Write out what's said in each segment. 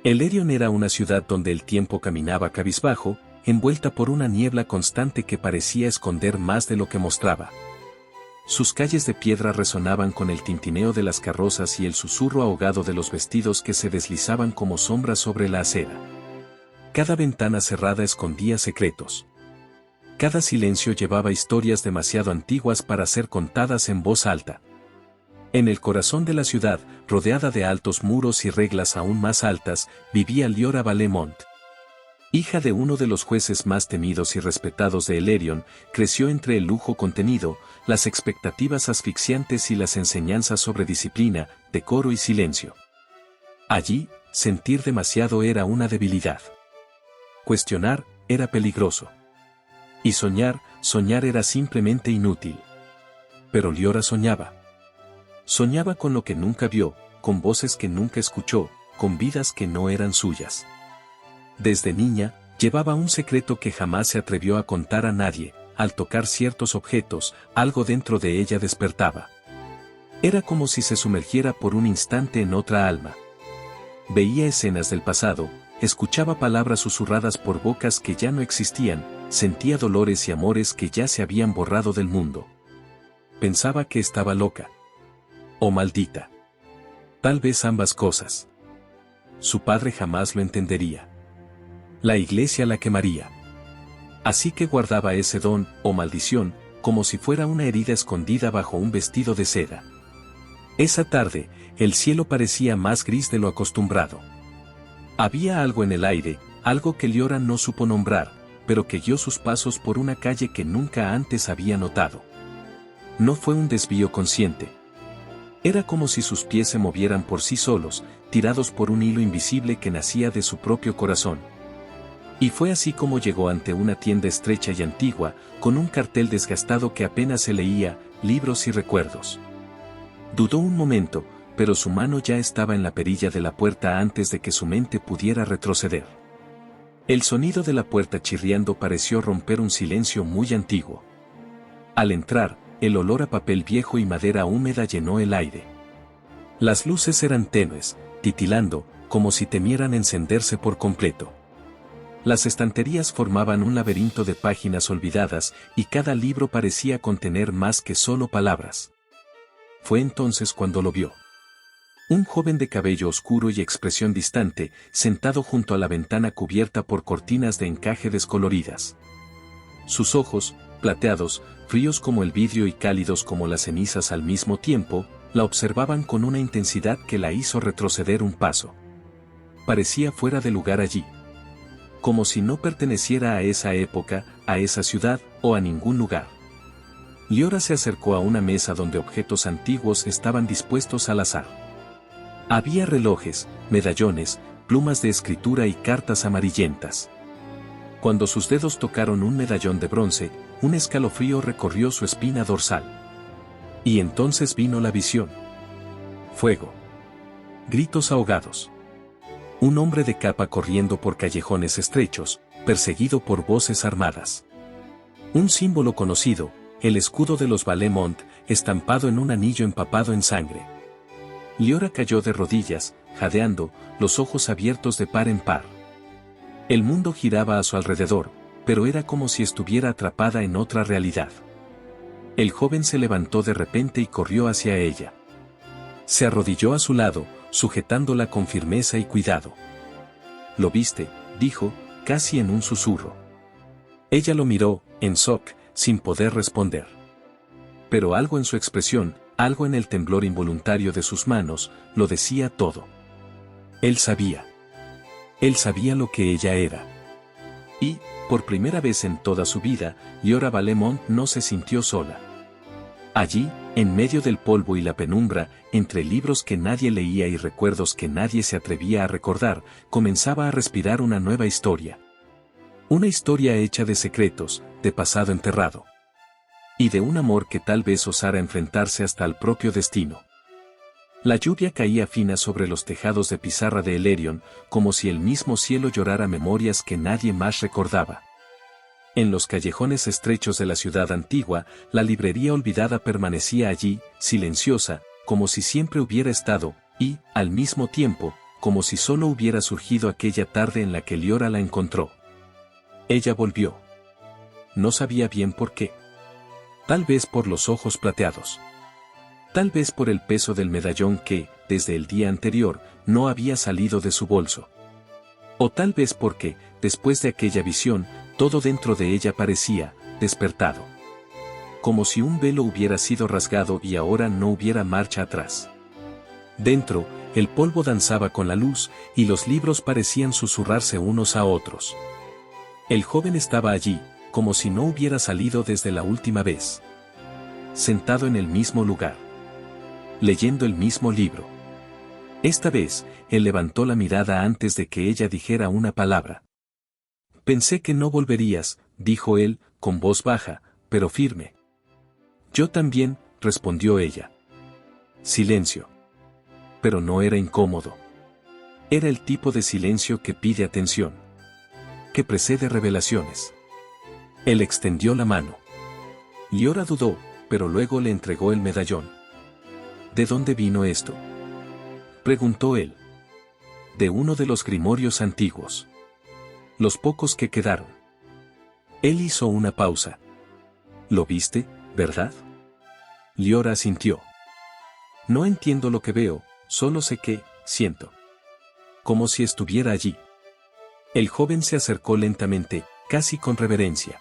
Elerion era una ciudad donde el tiempo caminaba cabizbajo, envuelta por una niebla constante que parecía esconder más de lo que mostraba. Sus calles de piedra resonaban con el tintineo de las carrozas y el susurro ahogado de los vestidos que se deslizaban como sombras sobre la acera. Cada ventana cerrada escondía secretos. Cada silencio llevaba historias demasiado antiguas para ser contadas en voz alta. En el corazón de la ciudad, rodeada de altos muros y reglas aún más altas, vivía Liora Valemont. Hija de uno de los jueces más temidos y respetados de Elerion, creció entre el lujo contenido, las expectativas asfixiantes y las enseñanzas sobre disciplina, decoro y silencio. Allí, sentir demasiado era una debilidad. Cuestionar, era peligroso. Y soñar era simplemente inútil. Pero Liora soñaba. Soñaba con lo que nunca vio, con voces que nunca escuchó, con vidas que no eran suyas. Desde niña, llevaba un secreto que jamás se atrevió a contar a nadie. Al tocar ciertos objetos, algo dentro de ella despertaba. Era como si se sumergiera por un instante en otra alma. Veía escenas del pasado, escuchaba palabras susurradas por bocas que ya no existían, sentía dolores y amores que ya se habían borrado del mundo. Pensaba que estaba loca. O maldita. Tal vez ambas cosas. Su padre jamás lo entendería. La iglesia la quemaría. Así que guardaba ese don, o maldición, como si fuera una herida escondida bajo un vestido de seda. Esa tarde, el cielo parecía más gris de lo acostumbrado. Había algo en el aire, algo que Liora no supo nombrar, pero que guió sus pasos por una calle que nunca antes había notado. No fue un desvío consciente. Era como si sus pies se movieran por sí solos, tirados por un hilo invisible que nacía de su propio corazón. Y fue así como llegó ante una tienda estrecha y antigua, con un cartel desgastado que apenas se leía, libros y recuerdos. Dudó un momento, pero su mano ya estaba en la perilla de la puerta antes de que su mente pudiera retroceder. El sonido de la puerta chirriando pareció romper un silencio muy antiguo. Al entrar, el olor a papel viejo y madera húmeda llenó el aire. Las luces eran tenues, titilando, como si temieran encenderse por completo. Las estanterías formaban un laberinto de páginas olvidadas, y cada libro parecía contener más que solo palabras. Fue entonces cuando lo vio. Un joven de cabello oscuro y expresión distante, sentado junto a la ventana cubierta por cortinas de encaje descoloridas. Sus ojos, plateados, fríos como el vidrio y cálidos como las cenizas al mismo tiempo, la observaban con una intensidad que la hizo retroceder un paso. Parecía fuera de lugar allí. Como si no perteneciera a esa época, a esa ciudad, o a ningún lugar. Liora se acercó a una mesa donde objetos antiguos estaban dispuestos al azar. Había relojes, medallones, plumas de escritura y cartas amarillentas. Cuando sus dedos tocaron un medallón de bronce, un escalofrío recorrió su espina dorsal. Y entonces vino la visión. Fuego. Gritos ahogados. Un hombre de capa corriendo por callejones estrechos, perseguido por voces armadas. Un símbolo conocido, el escudo de los Valemont, estampado en un anillo empapado en sangre. Liora cayó de rodillas, jadeando, los ojos abiertos de par en par. El mundo giraba a su alrededor, pero era como si estuviera atrapada en otra realidad. El joven se levantó de repente y corrió hacia ella. Se arrodilló a su lado, sujetándola con firmeza y cuidado. «¿Lo viste?», dijo, casi en un susurro. Ella lo miró, en shock, sin poder responder. Pero algo en su expresión, algo en el temblor involuntario de sus manos, lo decía todo. Él sabía. Él sabía lo que ella era. Y, por primera vez en toda su vida, Liora Valemont no se sintió sola. Allí, en medio del polvo y la penumbra, entre libros que nadie leía y recuerdos que nadie se atrevía a recordar, comenzaba a respirar una nueva historia. Una historia hecha de secretos, de pasado enterrado. Y de un amor que tal vez osara enfrentarse hasta al propio destino. La lluvia caía fina sobre los tejados de pizarra de Elerion, como si el mismo cielo llorara memorias que nadie más recordaba. En los callejones estrechos de la ciudad antigua, la librería olvidada permanecía allí, silenciosa, como si siempre hubiera estado, y, al mismo tiempo, como si solo hubiera surgido aquella tarde en la que Liora la encontró. Ella volvió. No sabía bien por qué. Tal vez por los ojos plateados. Tal vez por el peso del medallón que, desde el día anterior, no había salido de su bolso. O tal vez porque, después de aquella visión, todo dentro de ella parecía despertado. Como si un velo hubiera sido rasgado y ahora no hubiera marcha atrás. Dentro, el polvo danzaba con la luz, y los libros parecían susurrarse unos a otros. El joven estaba allí, como si no hubiera salido desde la última vez. Sentado en el mismo lugar. Leyendo el mismo libro. Esta vez, él levantó la mirada antes de que ella dijera una palabra. Pensé que no volverías, dijo él, con voz baja, pero firme. Yo también, respondió ella. Silencio. Pero no era incómodo. Era el tipo de silencio que pide atención. Que precede revelaciones. Él extendió la mano. Liora dudó, pero luego le entregó el medallón. ¿De dónde vino esto?, preguntó él. De uno de los grimorios antiguos. Los pocos que quedaron. Él hizo una pausa. ¿Lo viste, verdad? Liora asintió. No entiendo lo que veo, solo sé que, siento. Como si estuviera allí. El joven se acercó lentamente, casi con reverencia.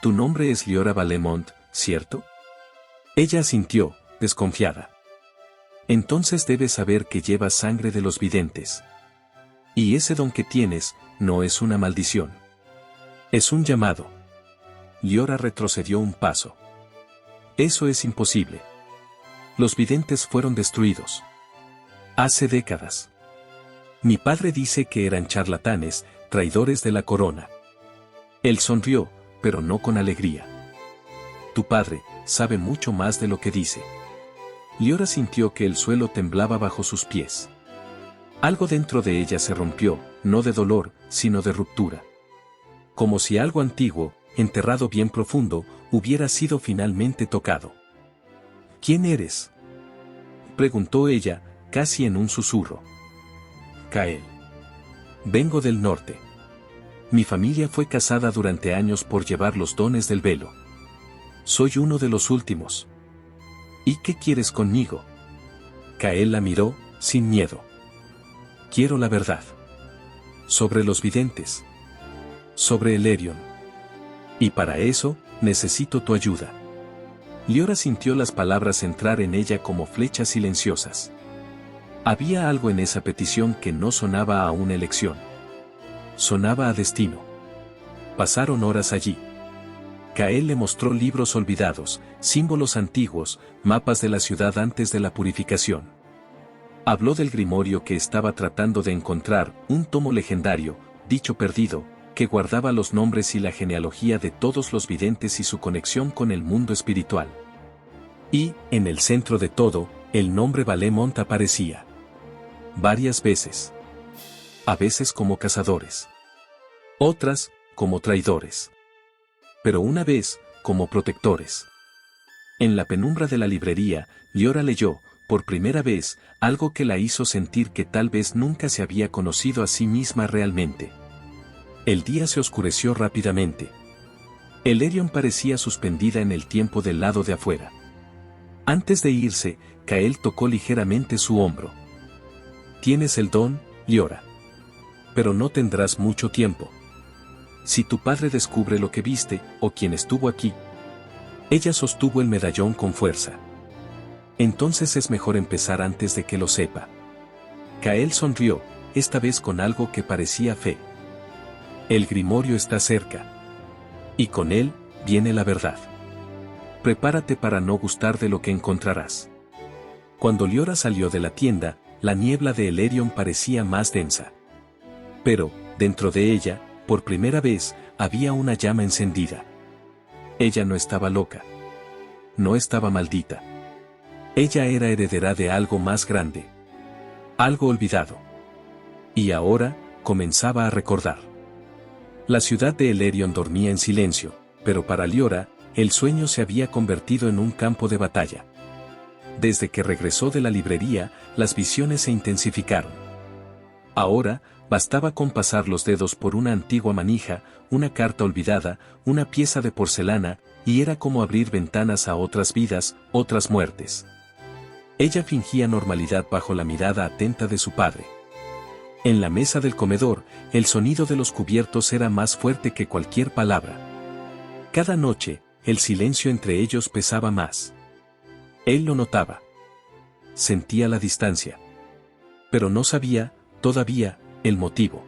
Tu nombre es Liora Valemont, ¿cierto? Ella asintió, desconfiada. Entonces debes saber que llevas sangre de los videntes. Y ese don que tienes, no es una maldición. Es un llamado. Liora retrocedió un paso. Eso es imposible. Los videntes fueron destruidos. Hace décadas. Mi padre dice que eran charlatanes, traidores de la corona. Él sonrió, pero no con alegría. Tu padre sabe mucho más de lo que dice. Liora sintió que el suelo temblaba bajo sus pies. Algo dentro de ella se rompió, no de dolor, sino de ruptura. Como si algo antiguo, enterrado bien profundo, hubiera sido finalmente tocado. ¿Quién eres?, preguntó ella, casi en un susurro. Kael. Vengo del norte. Mi familia fue casada durante años por llevar los dones del velo. Soy uno de los últimos. ¿Y qué quieres conmigo? Kael la miró, sin miedo. Quiero la verdad. Sobre los videntes. Sobre Elerion. Y para eso, necesito tu ayuda. Liora sintió las palabras entrar en ella como flechas silenciosas. Había algo en esa petición que no sonaba a una elección. Sonaba a destino. Pasaron horas allí. Kael le mostró libros olvidados, símbolos antiguos, mapas de la ciudad antes de la purificación. Habló del grimorio que estaba tratando de encontrar, un tomo legendario, dicho perdido, que guardaba los nombres y la genealogía de todos los videntes y su conexión con el mundo espiritual. Y, en el centro de todo, el nombre Valemont aparecía. Varias veces. A veces como cazadores. Otras, como traidores. Pero una vez, como protectores. En la penumbra de la librería, Liora leyó, por primera vez, algo que la hizo sentir que tal vez nunca se había conocido a sí misma realmente. El día se oscureció rápidamente. Elerion parecía suspendida en el tiempo del lado de afuera. Antes de irse, Kael tocó ligeramente su hombro. Tienes el don, Liora. Pero no tendrás mucho tiempo. Si tu padre descubre lo que viste, o quien estuvo aquí. Ella sostuvo el medallón con fuerza. Entonces es mejor empezar antes de que lo sepa. Kael sonrió, esta vez con algo que parecía fe. El grimorio está cerca. Y con él, viene la verdad. Prepárate para no gustar de lo que encontrarás. Cuando Liora salió de la tienda, la niebla de Elerion parecía más densa. Pero, dentro de ella, por primera vez, había una llama encendida. Ella no estaba loca. No estaba maldita. Ella era heredera de algo más grande. Algo olvidado. Y ahora, comenzaba a recordar. La ciudad de Elerion dormía en silencio, pero para Liora, el sueño se había convertido en un campo de batalla. Desde que regresó de la librería, las visiones se intensificaron. Ahora, bastaba con pasar los dedos por una antigua manija, una carta olvidada, una pieza de porcelana, y era como abrir ventanas a otras vidas, otras muertes. Ella fingía normalidad bajo la mirada atenta de su padre. En la mesa del comedor, el sonido de los cubiertos era más fuerte que cualquier palabra. Cada noche, el silencio entre ellos pesaba más. Él lo notaba. Sentía la distancia. Pero no sabía, todavía, el motivo.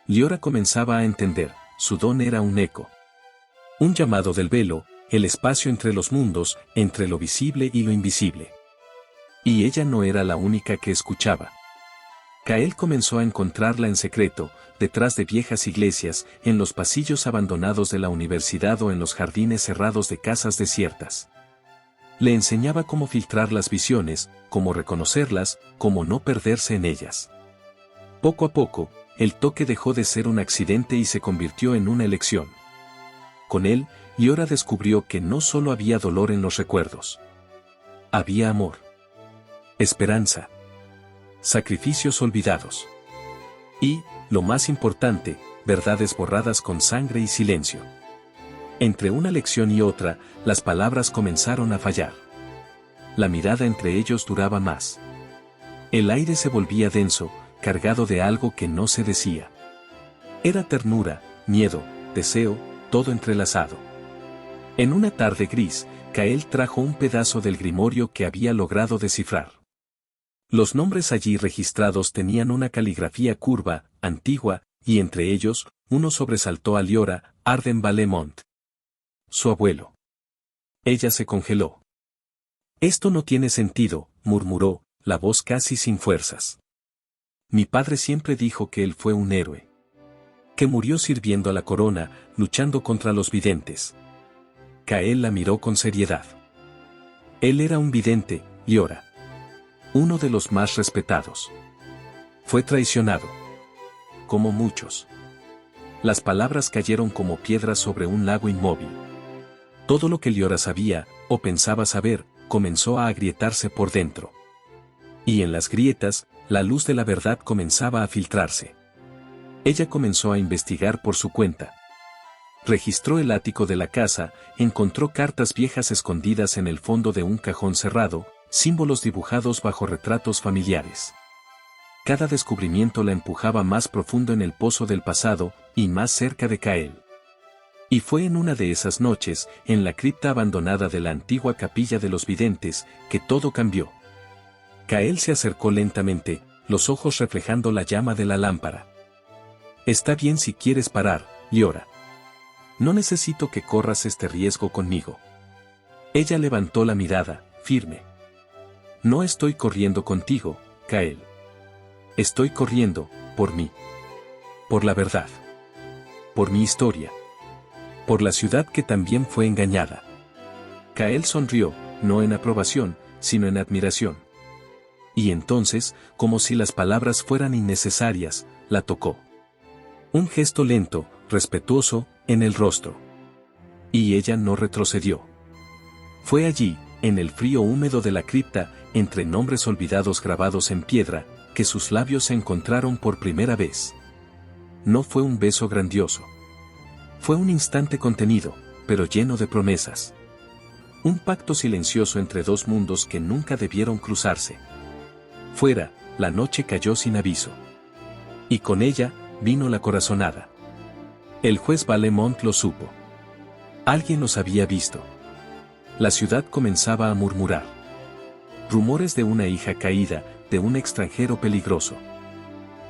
Liora comenzaba a entender, su don era un eco. Un llamado del velo, el espacio entre los mundos, entre lo visible y lo invisible. Y ella no era la única que escuchaba. Kael comenzó a encontrarla en secreto, detrás de viejas iglesias, en los pasillos abandonados de la universidad o en los jardines cerrados de casas desiertas. Le enseñaba cómo filtrar las visiones, cómo reconocerlas, cómo no perderse en ellas. Poco a poco, el toque dejó de ser un accidente y se convirtió en una elección. Con él, Liora descubrió que no solo había dolor en los recuerdos. Había amor. Esperanza. Sacrificios olvidados. Y, lo más importante, verdades borradas con sangre y silencio. Entre una lección y otra, las palabras comenzaron a fallar. La mirada entre ellos duraba más. El aire se volvía denso, cargado de algo que no se decía. Era ternura, miedo, deseo, todo entrelazado. En una tarde gris, Kael trajo un pedazo del grimorio que había logrado descifrar. Los nombres allí registrados tenían una caligrafía curva, antigua, y entre ellos, uno sobresaltó a Liora, Arden Valemont. Su abuelo. Ella se congeló. Esto no tiene sentido, murmuró, la voz casi sin fuerzas. Mi padre siempre dijo que él fue un héroe. Que murió sirviendo a la corona, luchando contra los videntes. Kael la miró con seriedad. Él era un vidente, Liora. Uno de los más respetados. Fue traicionado. Como muchos. Las palabras cayeron como piedras sobre un lago inmóvil. Todo lo que Liora sabía, o pensaba saber, comenzó a agrietarse por dentro. Y en las grietas, la luz de la verdad comenzaba a filtrarse. Ella comenzó a investigar por su cuenta. Registró el ático de la casa, encontró cartas viejas escondidas en el fondo de un cajón cerrado, símbolos dibujados bajo retratos familiares. Cada descubrimiento la empujaba más profundo en el pozo del pasado, y más cerca de Kael. Y fue en una de esas noches, en la cripta abandonada de la antigua capilla de los videntes, que todo cambió. Kael se acercó lentamente, los ojos reflejando la llama de la lámpara. Está bien si quieres parar, Liora. No necesito que corras este riesgo conmigo. Ella levantó la mirada, firme. No estoy corriendo contigo, Kael. Estoy corriendo, por mí. Por la verdad. Por mi historia. Por la ciudad que también fue engañada. Kael sonrió, no en aprobación, sino en admiración. Y entonces, como si las palabras fueran innecesarias, la tocó. Un gesto lento, respetuoso, en el rostro. Y ella no retrocedió. Fue allí, en el frío húmedo de la cripta, entre nombres olvidados grabados en piedra, que sus labios se encontraron por primera vez. No fue un beso grandioso. Fue un instante contenido, pero lleno de promesas. Un pacto silencioso entre dos mundos que nunca debieron cruzarse. Fuera, la noche cayó sin aviso. Y con ella, vino la corazonada. El juez Valemont lo supo. Alguien los había visto. La ciudad comenzaba a murmurar. Rumores de una hija caída, de un extranjero peligroso.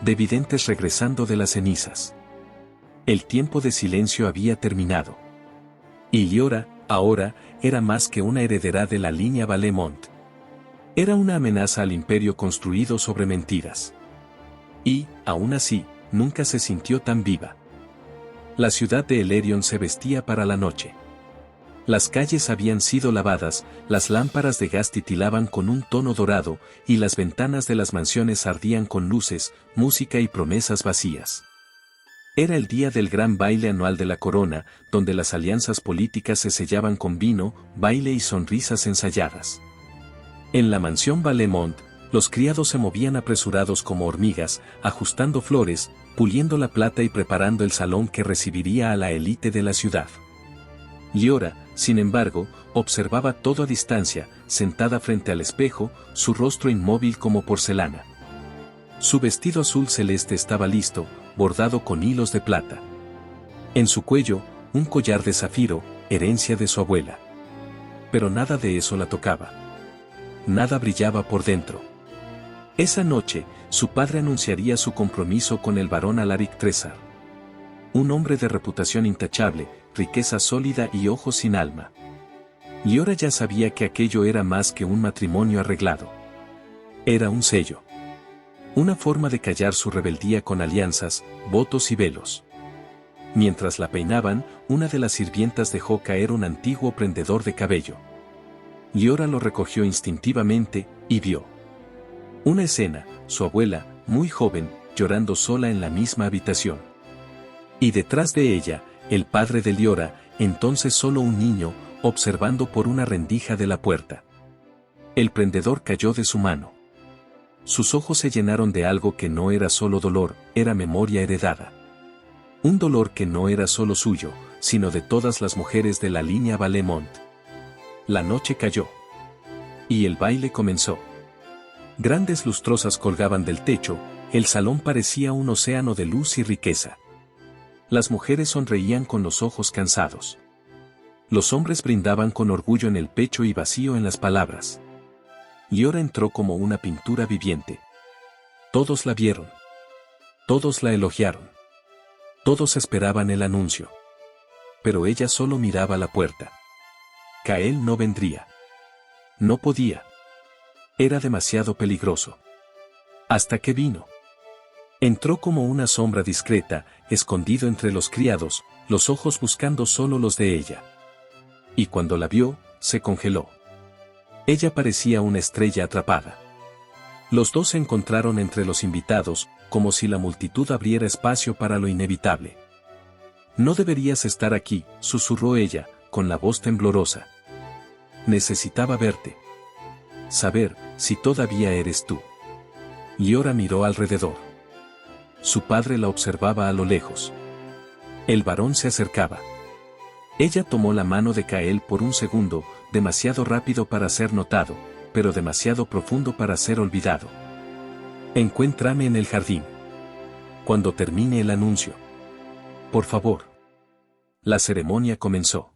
De videntes regresando de las cenizas. El tiempo de silencio había terminado. Y Liora, ahora, era más que una heredera de la línea Valemont. Era una amenaza al imperio construido sobre mentiras. Y, aún así, nunca se sintió tan viva. La ciudad de Elerion se vestía para la noche. Las calles habían sido lavadas, las lámparas de gas titilaban con un tono dorado, y las ventanas de las mansiones ardían con luces, música y promesas vacías. Era el día del gran baile anual de la corona, donde las alianzas políticas se sellaban con vino, baile y sonrisas ensayadas. En la mansión Valemont, Los criados se movían apresurados como hormigas, ajustando flores, puliendo la plata y preparando el salón que recibiría a la élite de la ciudad. Liora, sin embargo, observaba todo a distancia, sentada frente al espejo, su rostro inmóvil como porcelana. Su vestido azul celeste estaba listo, bordado con hilos de plata. En su cuello, un collar de zafiro, herencia de su abuela. Pero nada de eso la tocaba. Nada brillaba por dentro. Esa noche, su padre anunciaría su compromiso con el barón Alaric Tressar. Un hombre de reputación intachable, riqueza sólida y ojos sin alma. Liora ya sabía que aquello era más que un matrimonio arreglado. Era un sello. Una forma de callar su rebeldía con alianzas, votos y velos. Mientras la peinaban, una de las sirvientas dejó caer un antiguo prendedor de cabello. Liora lo recogió instintivamente, y vio una escena, su abuela, muy joven, llorando sola en la misma habitación. Y detrás de ella, el padre de Liora, entonces solo un niño, observando por una rendija de la puerta. El prendedor cayó de su mano. Sus ojos se llenaron de algo que no era solo dolor, era memoria heredada. Un dolor que no era solo suyo, sino de todas las mujeres de la línea Valemont. La noche cayó. Y el baile comenzó. Grandes lustrosas colgaban del techo, el salón parecía un océano de luz y riqueza. Las mujeres sonreían con los ojos cansados. Los hombres brindaban con orgullo en el pecho y vacío en las palabras. Liora entró como una pintura viviente. Todos la vieron. Todos la elogiaron. Todos esperaban el anuncio. Pero ella solo miraba la puerta. Kael no vendría. No podía. Era demasiado peligroso. Hasta que vino. Entró como una sombra discreta, escondido entre los criados, los ojos buscando solo los de ella. Y cuando la vio, se congeló. Ella parecía una estrella atrapada. Los dos se encontraron entre los invitados, como si la multitud abriera espacio para lo inevitable. No deberías estar aquí, susurró ella, con la voz temblorosa. Necesitaba verte. Saber si todavía eres tú. Liora miró alrededor. Su padre la observaba a lo lejos. El varón se acercaba. Ella tomó la mano de Kael por un segundo, demasiado rápido para ser notado, pero demasiado profundo para ser olvidado. Encuéntrame en el jardín. Cuando termine el anuncio. Por favor. La ceremonia comenzó.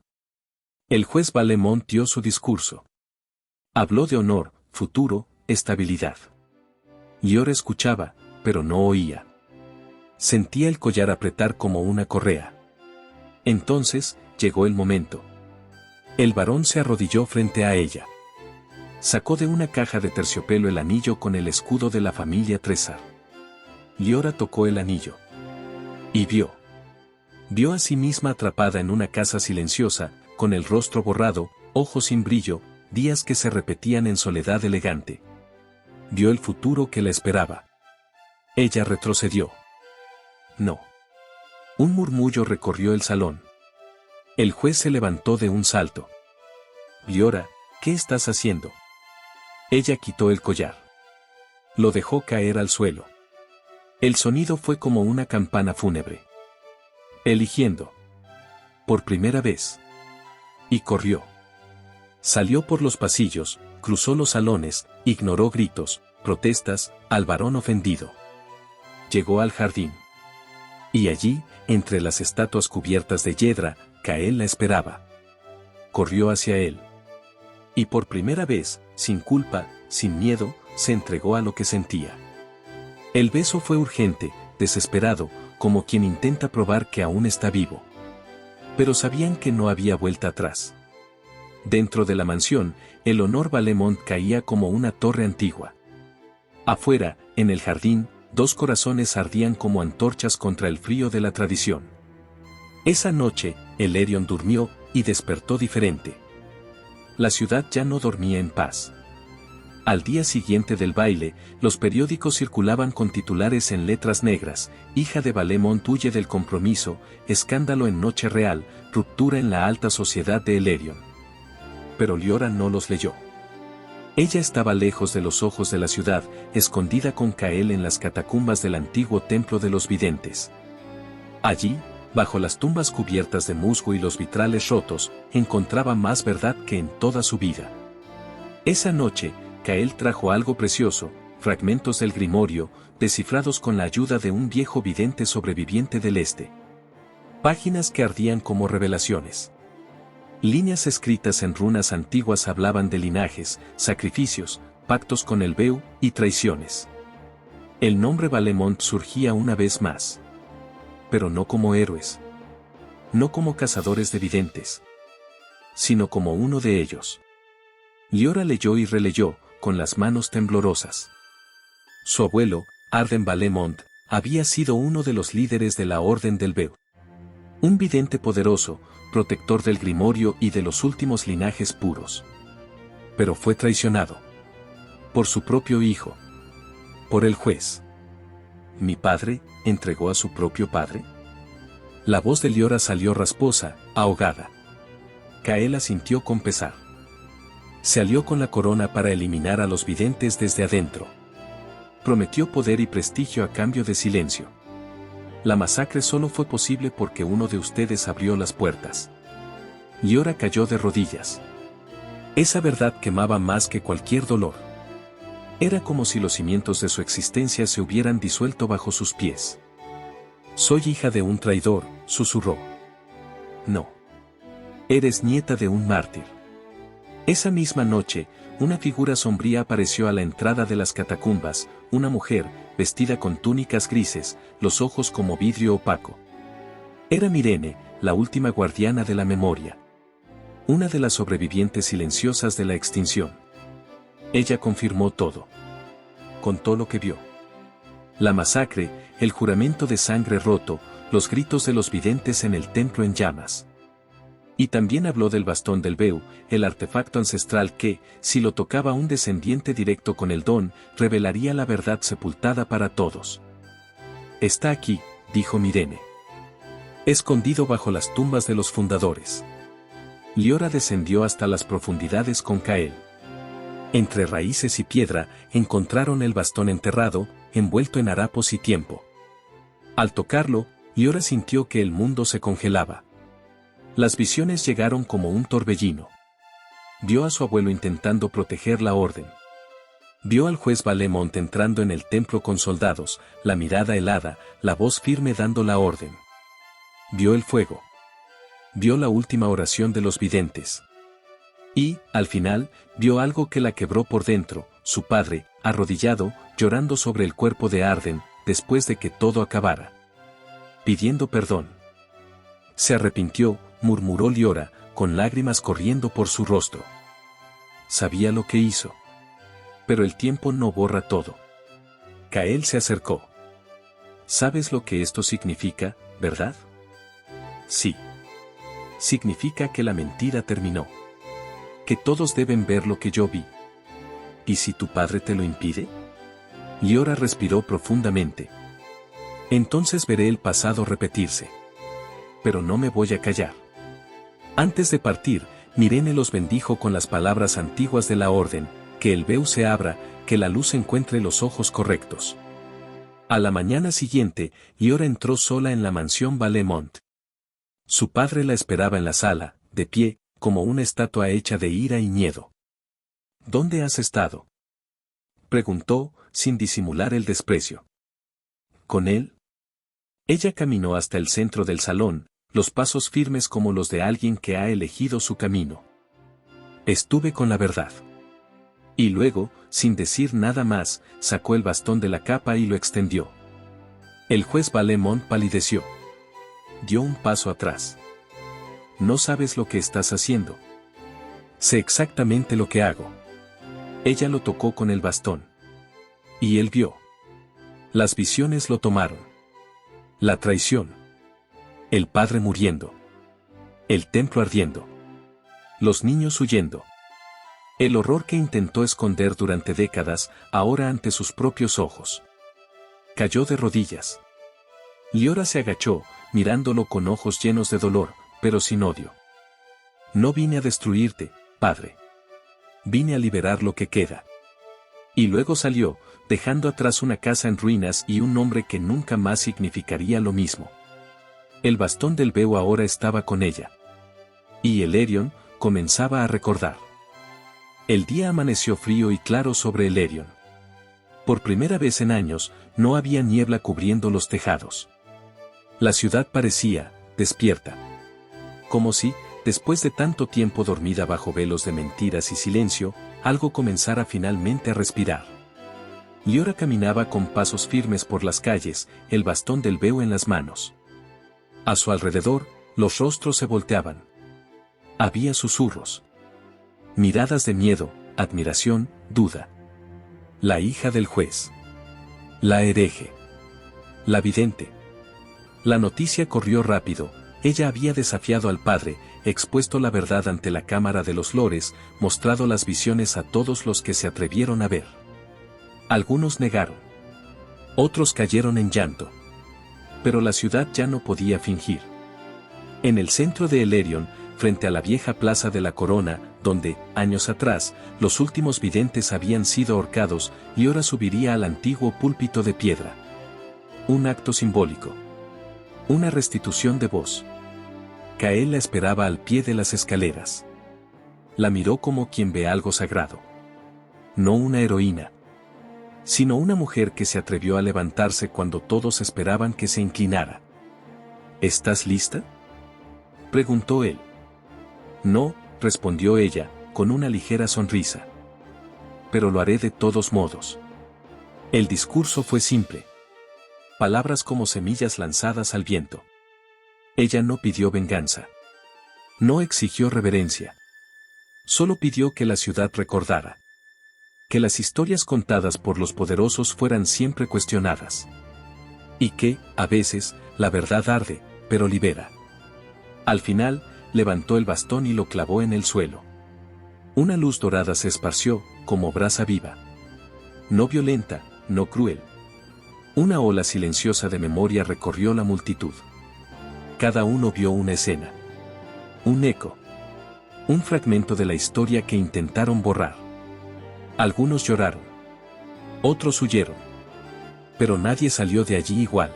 El juez Valemont dio su discurso. Habló de honor, futuro, estabilidad. Liora escuchaba, pero no oía. Sentía el collar apretar como una correa. Entonces, llegó el momento. El varón se arrodilló frente a ella. Sacó de una caja de terciopelo el anillo con el escudo de la familia Tressar. Liora tocó el anillo. Y vio. Vio a sí misma atrapada en una casa silenciosa, con el rostro borrado, ojos sin brillo, días que se repetían en soledad elegante. Vio el futuro que la esperaba. Ella retrocedió. No. Un murmullo recorrió el salón. El juez se levantó de un salto. Liora, ¿qué estás haciendo? Ella quitó el collar. Lo dejó caer al suelo. El sonido fue como una campana fúnebre. Eligiendo. Por primera vez. Y corrió. Salió por los pasillos, cruzó los salones, ignoró gritos, protestas, al varón ofendido. Llegó al jardín. Y allí, entre las estatuas cubiertas de hiedra, Kael la esperaba. Corrió hacia él. Y por primera vez, sin culpa, sin miedo, se entregó a lo que sentía. El beso fue urgente, desesperado, como quien intenta probar que aún está vivo. Pero sabían que no había vuelta atrás. Dentro de la mansión, el honor Valemont caía como una torre antigua. Afuera, en el jardín, dos corazones ardían como antorchas contra el frío de la tradición. Esa noche, Elerion durmió, y despertó diferente. La ciudad ya no dormía en paz. Al día siguiente del baile, los periódicos circulaban con titulares en letras negras: hija de Valemont huye del compromiso, escándalo en Noche Real, ruptura en la alta sociedad de Elerion. Pero Liora no los leyó. Ella estaba lejos de los ojos de la ciudad, escondida con Cael en las catacumbas del antiguo templo de los videntes. Allí, bajo las tumbas cubiertas de musgo y los vitrales rotos, encontraba más verdad que en toda su vida. Esa noche, Cael trajo algo precioso, fragmentos del grimorio, descifrados con la ayuda de un viejo vidente sobreviviente del este. Páginas que ardían como revelaciones. Líneas escritas en runas antiguas hablaban de linajes, sacrificios, pactos con el Beu y traiciones. El nombre Valemont surgía una vez más. Pero no como héroes. No como cazadores de videntes. Sino como uno de ellos. Liora leyó y releyó, con las manos temblorosas. Su abuelo, Arden Valemont, había sido uno de los líderes de la Orden del Beu. Un vidente poderoso, protector del grimorio y de los últimos linajes puros. Pero fue traicionado. Por su propio hijo. Por el juez. ¿Mi padre entregó a su propio padre? La voz de Liora salió rasposa, ahogada. Cael asintió con pesar. Se alió con la corona para eliminar a los videntes desde adentro. Prometió poder y prestigio a cambio de silencio. La masacre solo fue posible porque uno de ustedes abrió las puertas. Liora cayó de rodillas. Esa verdad quemaba más que cualquier dolor. Era como si los cimientos de su existencia se hubieran disuelto bajo sus pies. Soy hija de un traidor, susurró. No. Eres nieta de un mártir. Esa misma noche, una figura sombría apareció a la entrada de las catacumbas, una mujer, vestida con túnicas grises, los ojos como vidrio opaco. Era Mirene, la última guardiana de la memoria. Una de las sobrevivientes silenciosas de la extinción. Ella confirmó todo. Contó lo que vio. La masacre, el juramento de sangre roto, los gritos de los videntes en el templo en llamas. Y también habló del bastón del Beu, el artefacto ancestral que, si lo tocaba un descendiente directo con el don, revelaría la verdad sepultada para todos. Está aquí, dijo Mirene. Escondido bajo las tumbas de los fundadores. Liora descendió hasta las profundidades con Cael. Entre raíces y piedra, encontraron el bastón enterrado, envuelto en harapos y tiempo. Al tocarlo, Liora sintió que el mundo se congelaba. Las visiones llegaron como un torbellino. Vio a su abuelo intentando proteger la orden. Vio al juez Valemont entrando en el templo con soldados, la mirada helada, la voz firme dando la orden. Vio el fuego. Vio la última oración de los videntes. Y, al final, vio algo que la quebró por dentro, su padre, arrodillado, llorando sobre el cuerpo de Arden, después de que todo acabara. Pidiendo perdón. Se arrepintió, murmuró Liora, con lágrimas corriendo por su rostro. Sabía lo que hizo. Pero el tiempo no borra todo. Cael se acercó. ¿Sabes lo que esto significa, verdad? Sí. Significa que la mentira terminó. Que todos deben ver lo que yo vi. ¿Y si tu padre te lo impide? Liora respiró profundamente. Entonces veré el pasado repetirse. Pero no me voy a callar. Antes de partir, Mirene los bendijo con las palabras antiguas de la orden, que el Beu se abra, que la luz encuentre los ojos correctos. A la mañana siguiente, Liora entró sola en la mansión Valemont. Su padre la esperaba en la sala, de pie, como una estatua hecha de ira y miedo. ¿Dónde has estado?, preguntó, sin disimular el desprecio. ¿Con él? Ella caminó hasta el centro del salón, los pasos firmes como los de alguien que ha elegido su camino. Estuve con la verdad. Y luego, sin decir nada más, sacó el bastón de la capa y lo extendió. El juez Valemont palideció. Dio un paso atrás. No sabes lo que estás haciendo. Sé exactamente lo que hago. Ella lo tocó con el bastón. Y él vio. Las visiones lo tomaron. La traición. El padre muriendo. El templo ardiendo. Los niños huyendo. El horror que intentó esconder durante décadas, ahora ante sus propios ojos. Cayó de rodillas. Liora se agachó, mirándolo con ojos llenos de dolor, pero sin odio. No vine a destruirte, padre. vine a liberar lo que queda. Y luego salió, dejando atrás una casa en ruinas y un nombre que nunca más significaría lo mismo. El bastón del Veo ahora estaba con ella. Y Elerion comenzaba a recordar. El día amaneció frío y claro sobre Elerion. Por primera vez en años, no había niebla cubriendo los tejados. La ciudad parecía despierta. Como si, después de tanto tiempo dormida bajo velos de mentiras y silencio, algo comenzara finalmente a respirar. Liora caminaba con pasos firmes por las calles, el bastón del Veo en las manos. A su alrededor, los rostros se volteaban. Había susurros. Miradas de miedo, admiración, duda. La hija del juez. La hereje. La vidente. La noticia corrió rápido. Ella había desafiado al padre, expuesto la verdad ante la cámara de los lores, mostrado las visiones a todos los que se atrevieron a ver. Algunos negaron. Otros cayeron en llanto. Pero la ciudad ya no podía fingir. En el centro de Elerion, frente a la vieja plaza de la Corona, donde, años atrás, los últimos videntes habían sido ahorcados, Liora subiría al antiguo púlpito de piedra. Un acto simbólico. Una restitución de voz. Kael la esperaba al pie de las escaleras. La miró como quien ve algo sagrado. No una heroína, sino una mujer que se atrevió a levantarse cuando todos esperaban que se inclinara. ¿Estás lista?, preguntó él. No, respondió ella, con una ligera sonrisa. Pero lo haré de todos modos. El discurso fue simple. Palabras como semillas lanzadas al viento. Ella no pidió venganza. No exigió reverencia. Solo pidió que la ciudad recordara. Que las historias contadas por los poderosos fueran siempre cuestionadas. Y que, a veces, la verdad arde, pero libera. Al final, levantó el bastón y lo clavó en el suelo. Una luz dorada se esparció, como brasa viva. No violenta, no cruel. Una ola silenciosa de memoria recorrió la multitud. Cada uno vio una escena. Un eco. Un fragmento de la historia que intentaron borrar. Algunos lloraron. Otros huyeron. Pero nadie salió de allí igual.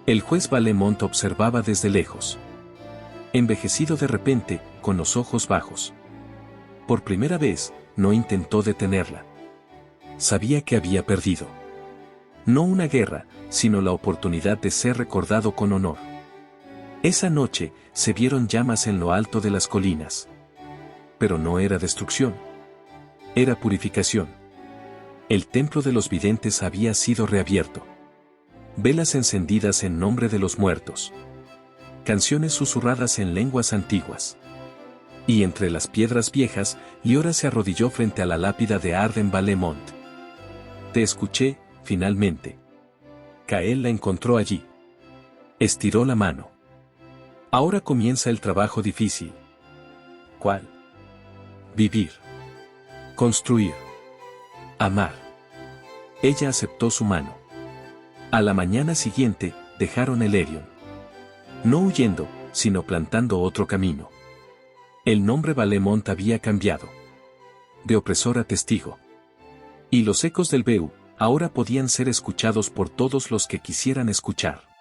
El juez Valemont observaba desde lejos. Envejecido de repente, con los ojos bajos. Por primera vez, no intentó detenerla. Sabía que había perdido. No una guerra, sino la oportunidad de ser recordado con honor. Esa noche, se vieron llamas en lo alto de las colinas. Pero no era destrucción. Era purificación. El templo de los videntes había sido reabierto. Velas encendidas en nombre de los muertos. Canciones susurradas en lenguas antiguas. Y entre las piedras viejas, Liora se arrodilló frente a la lápida de Arden Valemont. Te escuché, finalmente. Kael la encontró allí. Estiró la mano. Ahora comienza el trabajo difícil. ¿Cuál? Vivir. Construir. Amar. Ella aceptó su mano. A la mañana siguiente, dejaron Elerion. No huyendo, sino plantando otro camino. El nombre Valemont había cambiado. De opresor a testigo. Y los ecos del Veu, ahora podían ser escuchados por todos los que quisieran escuchar.